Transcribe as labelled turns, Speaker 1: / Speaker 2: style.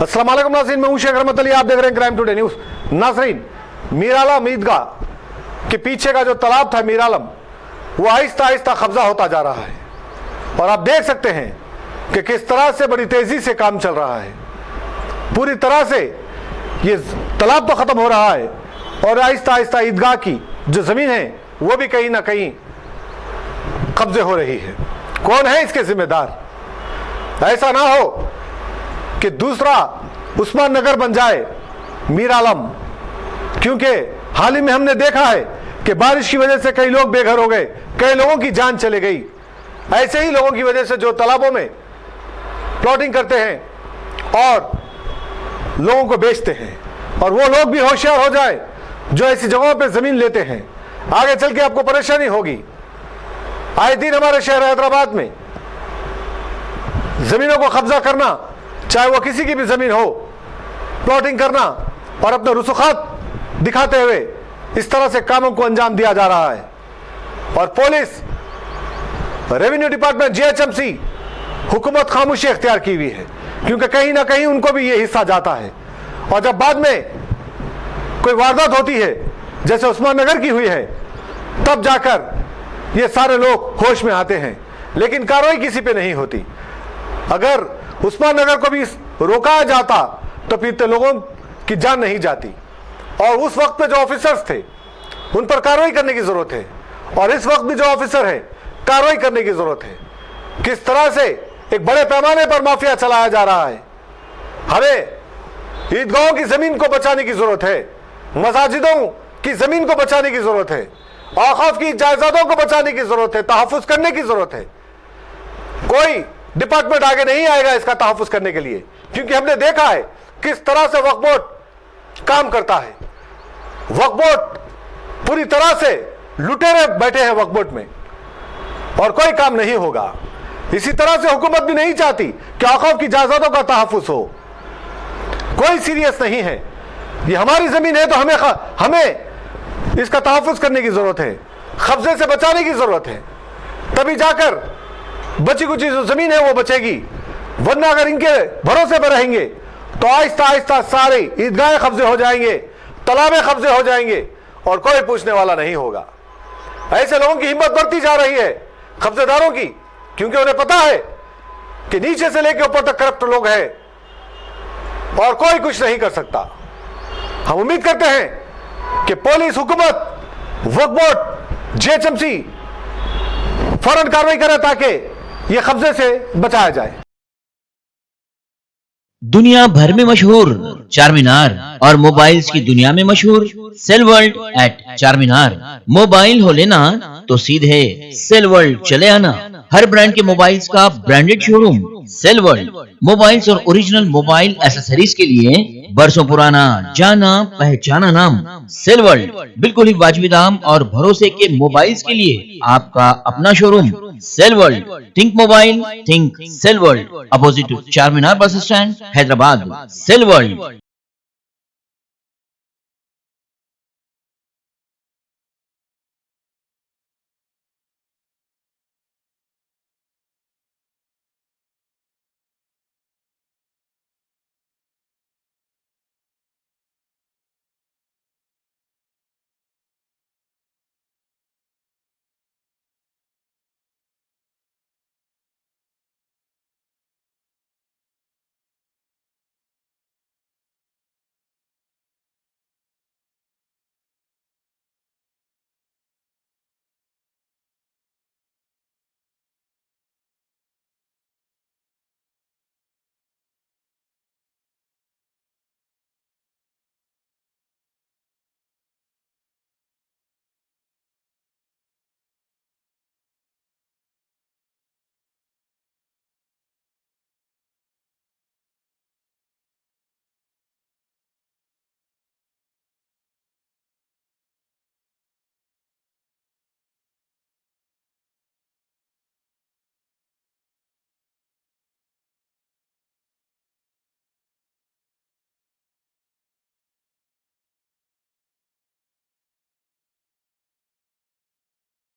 Speaker 1: अस्सलाम वालेकुम नाज़रीन, मैं हूं शेख रहमत अली, आप देख रहे हैं क्राइम टुडे न्यूज। नाज़रीन, मीरालम ईदगाह के पीछे का जो तालाब था मीरालम, वो आहिस्ता आहिस्ता कब्जा होता जा रहा है और आप देख सकते हैं कि किस तरह से बड़ी तेजी से काम चल रहा है। पूरी तरह से ये तालाब तो खत्म हो रहा है और आहिस्ता आहिस्ता ईदगाह की जो जमीन है वो भी कहीं ना कहीं कब्जे हो रही है। कौन है इसके जिम्मेदार? ऐसा ना हो कि दूसरा उस्मान नगर बन जाए मीरालम, क्योंकि हाल ही में हमने देखा है कि बारिश की वजह से कई लोग बेघर हो गए, कई लोगों की जान चले गई। ऐसे ही लोगों की वजह से जो तालाबों में प्लॉटिंग करते हैं और लोगों को बेचते हैं, और वो लोग भी होशियार हो जाए जो ऐसी जगहों पे जमीन लेते हैं, आगे चल के आपको परेशानी होगी। आए दिन हमारे शहर हैदराबाद में जमीनों को कब्जा करना, चाहे वो किसी की भी जमीन हो, प्लॉटिंग करना और अपने रुसूखात दिखाते हुए इस तरह से कामों को अंजाम दिया जा रहा है। और पुलिस, रेवेन्यू डिपार्टमेंट, जीएचएमसी, हुकूमत खामोशी इख्तियार की हुई है, क्योंकि कहीं ना कहीं उनको भी ये हिस्सा जाता है। और जब बाद में कोई वारदात होती है, जैसे उस्मान नगर की हुई है, तब जाकर ये सारे लोग होश में आते हैं, लेकिन कार्रवाई किसी पे नहीं होती। अगर उस्मान नगर को भी रोका जाता तो फिर तो लोगों की जान नहीं जाती, और उस वक्त पे जो ऑफिसर्स थे उन पर कार्रवाई करने की जरूरत है, और इस वक्त भी जो ऑफिसर है कार्रवाई करने की जरूरत है। किस तरह से एक बड़े पैमाने पर माफिया चलाया जा रहा है। हमें ईदगाहों की जमीन को बचाने की जरूरत है, मसाजिदों की जमीन को बचाने की जरूरत है, औकाफ की जायदादों को बचाने की जरूरत है, तहफ्फुज करने की जरूरत है। कोई डिपार्टमेंट आगे नहीं आएगा इसका तहफ्फुज करने के लिए, क्योंकि हमने देखा है किस तरह से वक्फ बोर्ड काम करता है। वक्फ बोर्ड पूरी तरह से लुटेरे बैठे हैं वक्फ बोर्ड में, और कोई काम नहीं होगा। इसी तरह से हुकूमत भी नहीं चाहती कि औकाफ की जायदादों का तहफ्फुज हो। कोई सीरियस नहीं है। ये हमारी जमीन है तो हमें इसका तहफ्फुज करने की जरूरत है, कब्जे से बचाने की जरूरत है, तभी जाकर बची कुची जो जमीन है वो बचेगी। वरना अगर इनके भरोसे पर रहेंगे तो आहिस्ता आहिस्ता सारे ईदगाहें कब्जे हो जाएंगे, तालाबें कब्जे हो जाएंगे और कोई पूछने वाला नहीं होगा। ऐसे लोगों की हिम्मत बढ़ती जा रही है, कब्जेदारों की, क्योंकि उन्हें पता है कि नीचे से लेकर ऊपर तक करप्ट लोग हैं और कोई कुछ नहीं कर सकता। हम उम्मीद करते हैं कि पुलिस, हुकूमत, वक्फ बोर्ड, जीएचएमसी फौरन कार्रवाई करे ताकि ये कब्जे से बचाया जाए।
Speaker 2: दुनिया भर में मशहूर चारमीनार और मोबाइल्स की दुनिया में मशहूर Cell World at Charminar. Mobile हो लेना तो सीधे सेल वर्ल्ड चले आना। हर ब्रांड के मोबाइल्स का branded showroom Cell World. Mobiles और ओरिजिनल मोबाइल एसेसरीज के लिए बरसों पुराना जाना पहचाना नाम सेल वर्ल्ड। बिल्कुल ही वाजिबी दाम और भरोसे के मोबाइल्स के लिए आपका अपना showroom Cell World. Think mobile, think Cell World. Opposite Charminar bus stand, Hyderabad. Cell world.